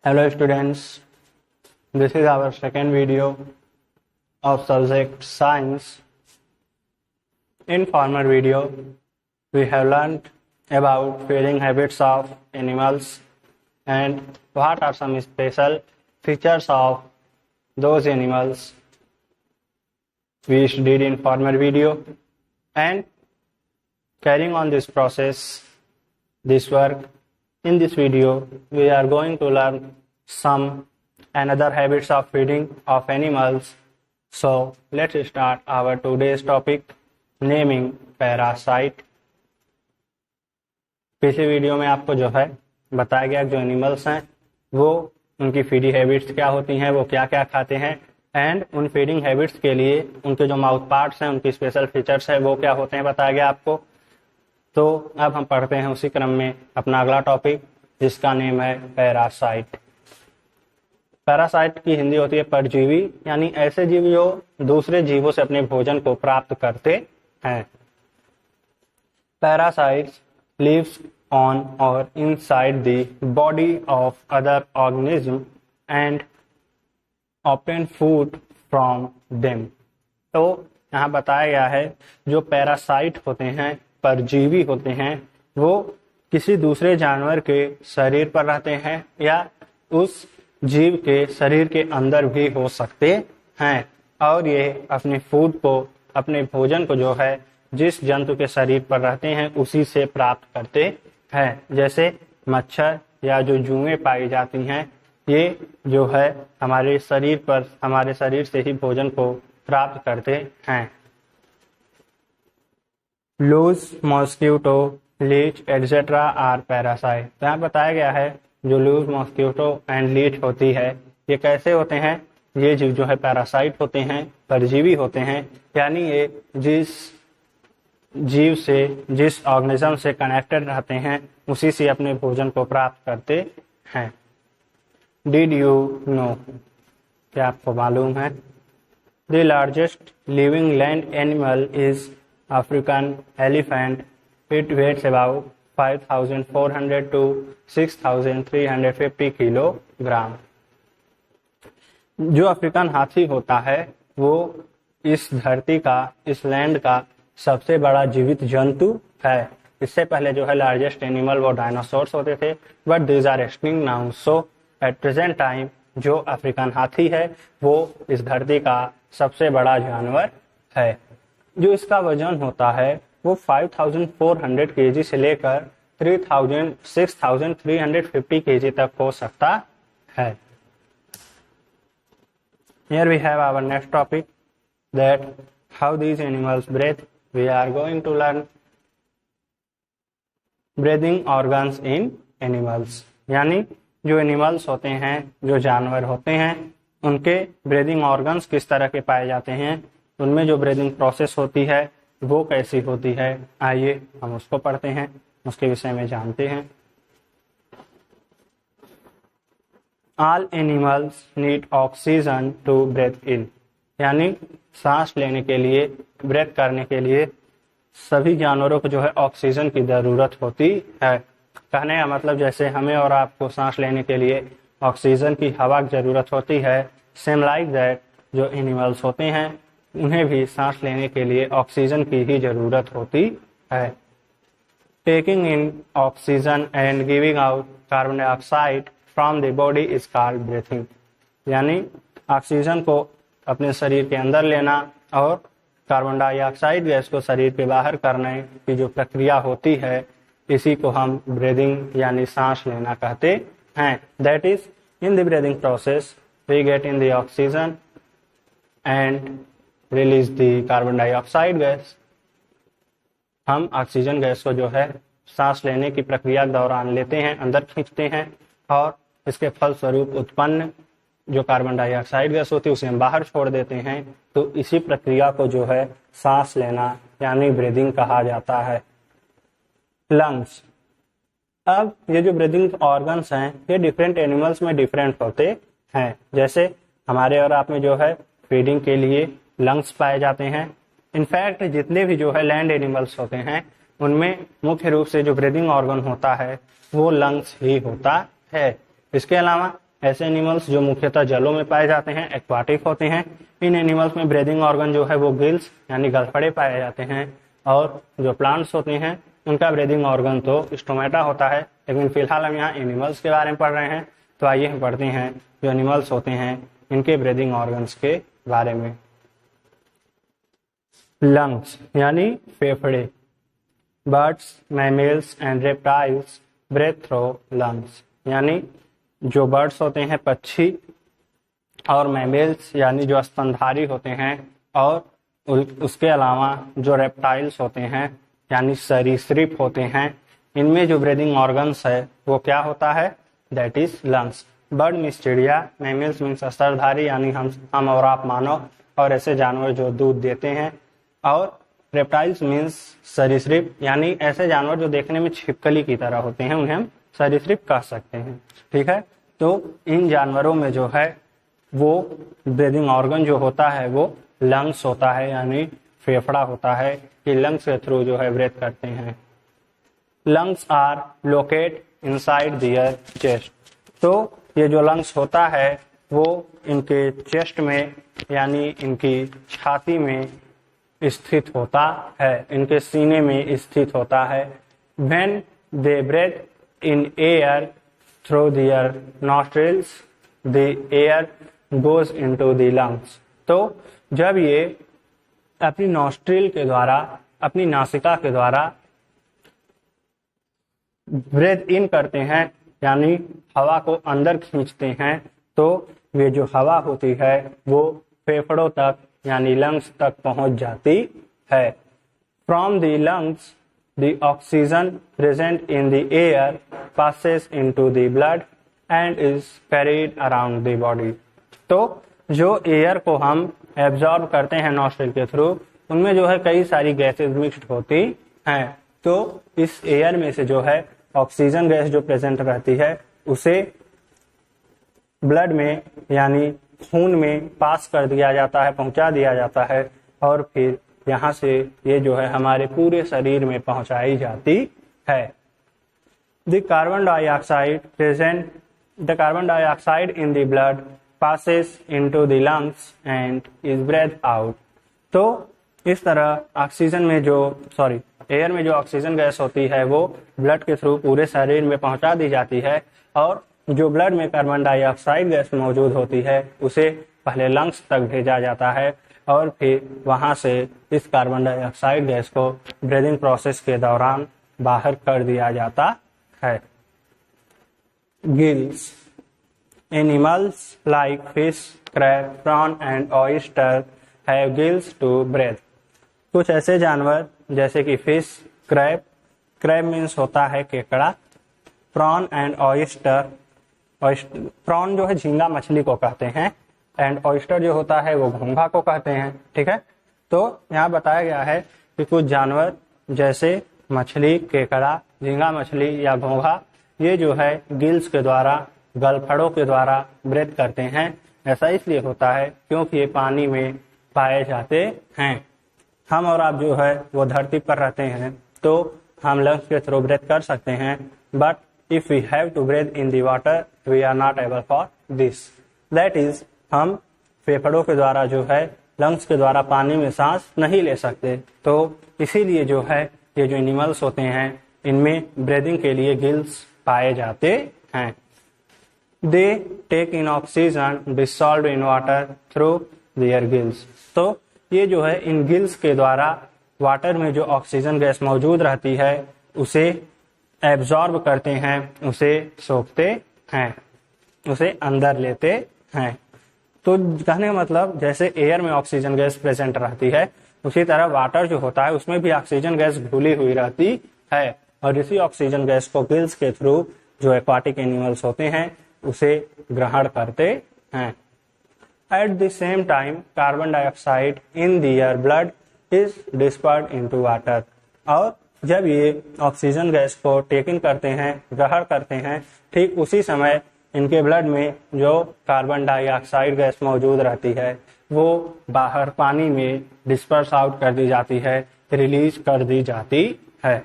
Hello students, this is our second video of subject science. In former video, we have learned about feeding habits of animals and what are some special features of those animals we did in former video, and carrying on this process, this work. In this video, we are going to learn some another habits of feeding of animals. So let's start our today's topic, naming parasite. पिछले video में आपको जो है बताया गया जो animals हैं वो उनकी फीडिंग हैबिट्स क्या होती हैं, वो क्या क्या खाते हैं, एंड उन फीडिंग हैबिट्स के लिए उनके जो माउथ पार्ट्स हैं, उनकी स्पेशल फीचर्स है वो क्या होते हैं बताया गया आपको। तो अब हम पढ़ते हैं उसी क्रम में अपना अगला टॉपिक, जिसका नेम है पैरासाइट। पैरासाइट की हिंदी होती है परजीवी, यानी ऐसे जीव जो दूसरे जीवों से अपने भोजन को प्राप्त करते हैं। पैरासाइट्स लिव्स ऑन और inside the body of other organism and obtain food from them. तो यहाँ बताया गया है जो पैरासाइट होते हैं, परजीवी होते हैं, वो किसी दूसरे जानवर के शरीर पर रहते हैं या उस जीव के शरीर के अंदर भी हो सकते हैं, और ये अपने फूड को, अपने भोजन को जो है जिस जंतु के शरीर पर रहते हैं उसी से प्राप्त करते हैं। जैसे मच्छर या जो जुएं पाई जाती हैं, ये जो है हमारे शरीर पर, हमारे शरीर से ही भोजन को प्राप्त करते हैं। Louse, mosquito, leech etcetera are parasite. तो यहाँ बताया गया है जो लूज, मॉस्किटो एंड लीच होती है, ये कैसे होते हैं, ये जीव जो है पैरासाइट होते हैं, परजीवी होते हैं, यानी ये जिस जीव से, जिस ऑर्गेनिज्म से कनेक्टेड रहते हैं उसी से अपने भोजन को प्राप्त करते हैं। डिड यू नो, क्या आपको मालूम है, the largest living land animal is African elephant. It weighs about 5,400 to 6,350 kilogram. जो अफ्रीकन हाथी होता है वो इस धरती का, इस लैंड का सबसे बड़ा जीवित जंतु है। इससे पहले जो है लार्जेस्ट एनिमल वो डायनासोर्स होते थे, but these are extinct now. So at present time जो अफ्रीकन हाथी है वो इस धरती का सबसे बड़ा जानवर है। जो इसका वजन होता है वो 5,400 kg से लेकर 6,350 kg तक हो सकता है। Here we have our next topic, that how these animals breathe. We are going to learn breathing organs in animals. यानी जो एनिमल्स होते हैं, जो जानवर होते हैं, उनके ब्रीदिंग ऑर्गन्स किस तरह के पाए जाते हैं, उनमें जो ब्रीदिंग प्रोसेस होती है वो कैसी होती है, आइए हम उसको पढ़ते हैं, उसके विषय में जानते हैं। All animals need oxygen to breathe in, यानी सांस लेने के लिए, ब्रेथ करने के लिए सभी जानवरों को जो है ऑक्सीजन की जरूरत होती है। कहने का मतलब जैसे हमें और आपको सांस लेने के लिए ऑक्सीजन की हवा की जरूरत होती है, सेम लाइक दैट जो एनिमल्स होते हैं उन्हें भी सांस लेने के लिए ऑक्सीजन की ही जरूरत होती है। Taking in oxygen and giving out carbon dioxide from the body is called breathing, यानी ऑक्सीजन को अपने शरीर के अंदर लेना और कार्बन डाइऑक्साइड गैस को शरीर के बाहर करने की जो प्रक्रिया होती है, इसी को हम ब्रीदिंग यानी सांस लेना कहते हैं। That is in the breathing process we get in the oxygen and release the carbon dioxide gas. हम ऑक्सीजन गैस को जो है सांस लेने की प्रक्रिया के दौरान लेते हैं, अंदर खींचते हैं, और इसके फलस्वरूप उत्पन्न जो कार्बन डाइऑक्साइड गैस होती है उसे हम बाहर छोड़ देते हैं। तो इसी प्रक्रिया को जो है सांस लेना यानी ब्रीदिंग कहा जाता है। लंग्स, अब ये जो ब्रीदिंग ऑर्गन्स हैं ये डिफरेंट एनिमल्स में डिफरेंट होते हैं। जैसे हमारे और आप में जो है फीडिंग के लिए लंग्स पाए जाते हैं। इनफैक्ट जितने भी जो है लैंड एनिमल्स होते हैं उनमें मुख्य रूप से जो ब्रीदिंग ऑर्गन होता है वो लंग्स ही होता है। इसके अलावा ऐसे एनिमल्स जो मुख्यतः जलों में पाए जाते हैं एक्वाटिक होते हैं। इन एनिमल्स में ब्रीदिंग ऑर्गन जो है वो गिल्स यानी गलफड़े पाए जाते हैं, और जो प्लांट्स होते हैं उनका ब्रीदिंग ऑर्गन तो स्टोमेटा होता है। लेकिन फिलहाल हम यहाँ एनिमल्स के बारे में पढ़ रहे हैं, तो आइए हम पढ़ते हैं जो एनिमल्स होते हैं इनके ब्रीदिंग ऑर्गन्स के बारे में। लंग्स यानी फेफड़े। Birds, mammals and reptiles breathe through lungs, यानी जो बर्ड्स होते हैं पक्षी, और मैमल्स यानी जो स्तनधारी होते हैं, और उसके अलावा जो रेप्टाइल्स होते हैं यानी सरीसृप होते हैं, इनमें जो ब्रीदिंग ऑर्गन्स है वो क्या होता है, that is lungs. Bird means चिड़िया, मैमल्स मीन्स स्तनधारी यानी हम और आप मानव और ऐसे जानवर जो दूध देते हैं, और रेप्टाइल्स मीन्स सरीसृप यानी ऐसे जानवर जो देखने में छिपकली की तरह होते हैं, उन्हें हम सरीसृप कह सकते हैं। ठीक है, तो इन जानवरों में जो है वो ब्रीदिंग ऑर्गन जो होता है वो लंग्स होता है, यानी फेफड़ा होता है कि लंग्स के थ्रू जो है ब्रेथ करते हैं। Lungs are locate inside their chest, तो ये जो लंग्स होता है वो इनके चेस्ट में यानी इनकी छाती में स्थित होता है, इनके सीने में स्थित होता है। When they breathe in air through their nostrils, the air goes into the lungs. तो जब ये अपनी नॉस्ट्रिल के द्वारा, अपनी नासिका के द्वारा ब्रेथ इन करते हैं यानी हवा को अंदर खींचते हैं, तो ये जो हवा होती है वो फेफड़ों तक यानी लंग्स तक पहुंच जाती है। From the lungs the oxygen present in the air passes into the blood and is carried around the body. तो जो एयर को हम एब्जॉर्ब करते हैं नॉस्ट्रिल के थ्रू, उनमें जो है कई सारी गैसेस मिक्स्ड होती हैं। तो इस एयर में से जो है ऑक्सीजन गैस जो प्रेजेंट रहती है उसे ब्लड में यानी खून में पास कर दिया जाता है, पहुंचा दिया जाता है, और फिर यहाँ से ये जो है हमारे पूरे शरीर में पहुंचाई जाती है। The carbon dioxide in the blood passes into the lungs and is breathed out. तो इस तरह ऑक्सीजन में जो एयर में जो ऑक्सीजन गैस होती है वो ब्लड के थ्रू पूरे शरीर में पहुंचा दी जाती है, और जो ब्लड में कार्बन डाइऑक्साइड गैस मौजूद होती है उसे पहले लंग्स तक भेजा जाता है, और फिर वहां से इस कार्बन डाइऑक्साइड गैस को ब्रीदिंग प्रोसेस के दौरान बाहर कर दिया जाता है। Gills. Animals like fish, crab, prawn and oyster have gills to breathe. कुछ ऐसे जानवर जैसे कि फिश, क्रैब मीन्स होता है केकड़ा, प्रॉन एंड ऑयस्टर, प्रॉन जो है झींगा मछली को कहते हैं, एंड ऑयस्टर जो होता है वो घोंघा को कहते हैं। ठीक है, तो यहाँ बताया गया है कि कुछ जानवर जैसे मछली, केकड़ा, झींगा मछली या घोंघा, ये जो है गिल्स के द्वारा, गलफड़ों के द्वारा ब्रेथ करते हैं। ऐसा इसलिए होता है क्योंकि ये पानी में पाए जाते हैं। हम और आप जो है वो धरती पर रहते हैं तो हम लंग्स के थ्रू ब्रेथ कर सकते हैं, but if we have to breathe in the water we are not able for this. That is हम फेफड़ों के द्वारा जो है लंग्स के द्वारा पानी में सांस नहीं ले सकते। तो इसीलिए जो है ये जो एनिमल्स होते हैं इनमें ब्रीदिंग के लिए गिल्स पाए जाते हैं। They take in oxygen dissolve in water through their gills. तो ये जो है इन गिल्स के द्वारा वाटर में जो ऑक्सीजन गैस मौजूद रहती है उसे एब्जॉर्ब करते हैं, उसे सोखते हैं, उसे अंदर लेते हैं। तो कहने का मतलब जैसे एयर में ऑक्सीजन गैस प्रेजेंट रहती है उसी तरह वाटर जो होता है उसमें भी ऑक्सीजन गैस घुली हुई रहती है, और इसी ऑक्सीजन गैस को गिल्स के थ्रू जो एक्वाटिक एनिमल्स होते हैं उसे ग्रहण करते हैं। At the same time carbon dioxide in their blood is dispersed into water. और जब ये ऑक्सीजन गैस को टेक इन करते हैं, ग्रहण करते हैं, ठीक उसी समय इनके ब्लड में जो कार्बन डाइऑक्साइड गैस मौजूद रहती है वो बाहर पानी में डिस्पर्स आउट कर दी जाती है, रिलीज कर दी जाती है।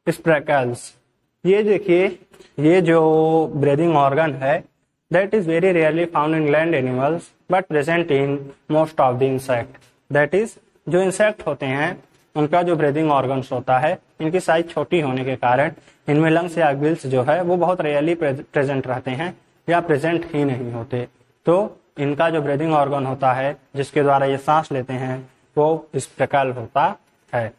स्प्रेकल्स। ये देखिए, ये जो ब्रीदिंग ऑर्गन है that is very rarely found in land animals but present in most of the insect. That is जो इंसेक्ट होते हैं उनका जो ब्रीदिंग ऑर्गन्स होता है, इनकी साइज छोटी होने के कारण इनमें लंग्स या गिल्स जो है वो बहुत रेयरली प्रेजेंट रहते हैं या प्रेजेंट ही नहीं होते। तो इनका जो ब्रीदिंग ऑर्गन होता है जिसके द्वारा ये सांस लेते हैं वो इस प्रकार होता है।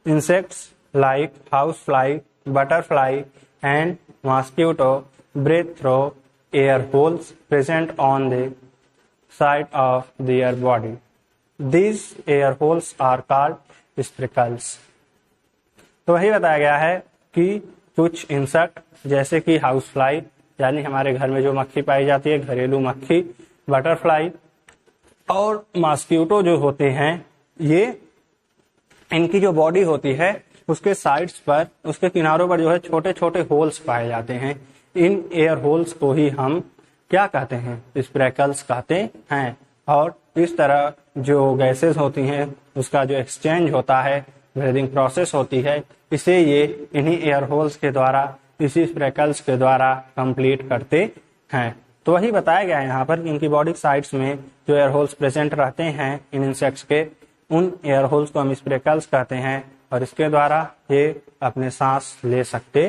Insects like housefly, butterfly and mosquito breathe through air holes present on the side of their body. These air holes are called spicules. तो वही बताया गया है कि कुछ इंसेक्ट जैसे कि हाउस फ्लाई यानी हमारे घर में जो मक्खी पाई जाती है, घरेलू मक्खी, बटरफ्लाई और मॉस्किटो जो होते हैं, ये इनकी जो बॉडी होती है उसके साइड्स पर, उसके किनारों पर जो है छोटे छोटे होल्स पाए जाते हैं। इन एयर होल्स को ही हम क्या कहते हैं? स्प्रेकल्स कहते हैं। और इस तरह जो गैसेस होती हैं उसका जो एक्सचेंज होता है, ब्रीदिंग प्रोसेस होती है, इसे ये इन्हीं एयर होल्स के द्वारा, इसी स्प्रेकल्स के द्वारा कंप्लीट करते हैं। तो वही बताया गया है यहाँ पर कि इनकी बॉडी साइड्स में जो एयर होल्स प्रेजेंट रहते हैं इन इंसेक्ट्स के, उन एयर होल्स को हम स्प्रेकल्स कहते हैं और इसके द्वारा ये अपने सांस ले सकते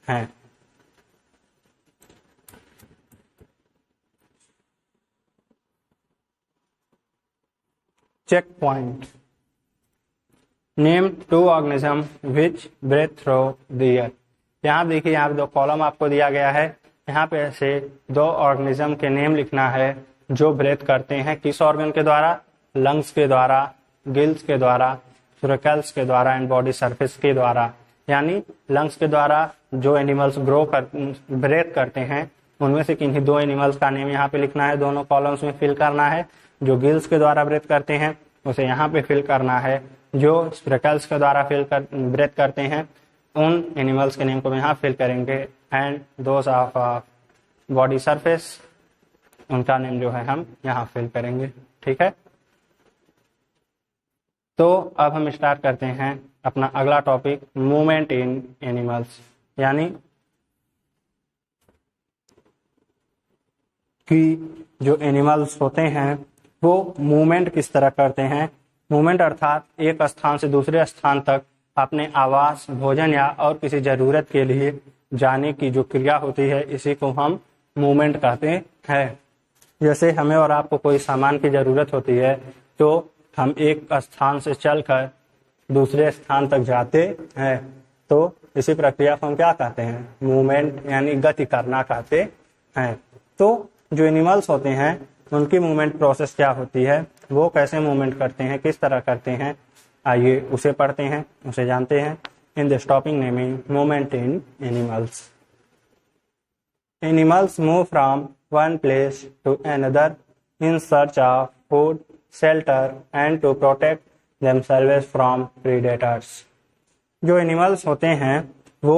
हैं। Check point. Name 2 organism which breathe through the air. यहाँ देखिए, यहाँ पे 2 कॉलम आपको दिया गया है। यहाँ पे ऐसे 2 ऑर्गेनिज्म के नेम लिखना है जो ब्रेथ करते हैं। किस ऑर्गन के द्वारा? लंग्स के द्वारा, गिल्स के द्वारा, स्प्रेकल्स के द्वारा एंड बॉडी सरफेस के द्वारा। यानी लंग्स के द्वारा जो एनिमल्स ब्रेथ करते हैं उनमें से किन्हीं 2 एनिमल्स का नेम यहाँ पे लिखना है, दोनों कॉलम्स में फिल करना है। जो गिल्स के द्वारा ब्रेथ करते हैं उसे यहाँ पे फिल करना है। जो स्प्रेकल्स के द्वारा ब्रेथ करते हैं उन एनिमल्स के नेम को यहाँ फिल करेंगे। And those of body surface, उनका नेम जो है हम यहाँ फिल करेंगे। ठीक है, तो अब हम स्टार्ट करते हैं अपना अगला टॉपिक, मूवमेंट इन एनिमल्स। यानी कि जो एनिमल्स होते हैं वो मूवमेंट किस तरह करते हैं। मूवमेंट अर्थात एक स्थान से दूसरे स्थान तक अपने आवास, भोजन या और किसी जरूरत के लिए जाने की जो क्रिया होती है, इसी को हम मूवमेंट कहते हैं। जैसे हमें और आपको कोई सामान की जरूरत होती है तो हम एक स्थान से चलकर दूसरे स्थान तक जाते हैं, तो इसी प्रक्रिया को हम क्या कहते हैं? मूवमेंट यानी गति करना कहते हैं। तो जो एनिमल्स होते हैं उनकी मूवमेंट प्रोसेस क्या होती है, वो कैसे मूवमेंट करते हैं, किस तरह करते हैं, आइए उसे पढ़ते हैं, उसे जानते हैं। In this topic naming movement in animals. Animals move from one place to another in search of food, shelter and to protect themselves from predators। जो एनिमल्स होते हैं वो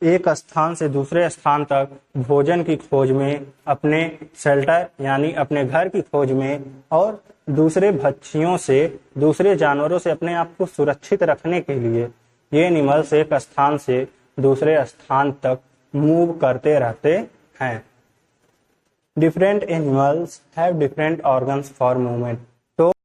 एक स्थान से दूसरे स्थान तक भोजन की खोज में, अपने शेल्टर यानी अपने घर की खोज में और दूसरे भक्षियों से, दूसरे जानवरों से अपने आप को सुरक्षित रखने के लिए ये एनिमल्स एक स्थान से दूसरे स्थान तक मूव करते रहते हैं। Different animals have different organs for movement.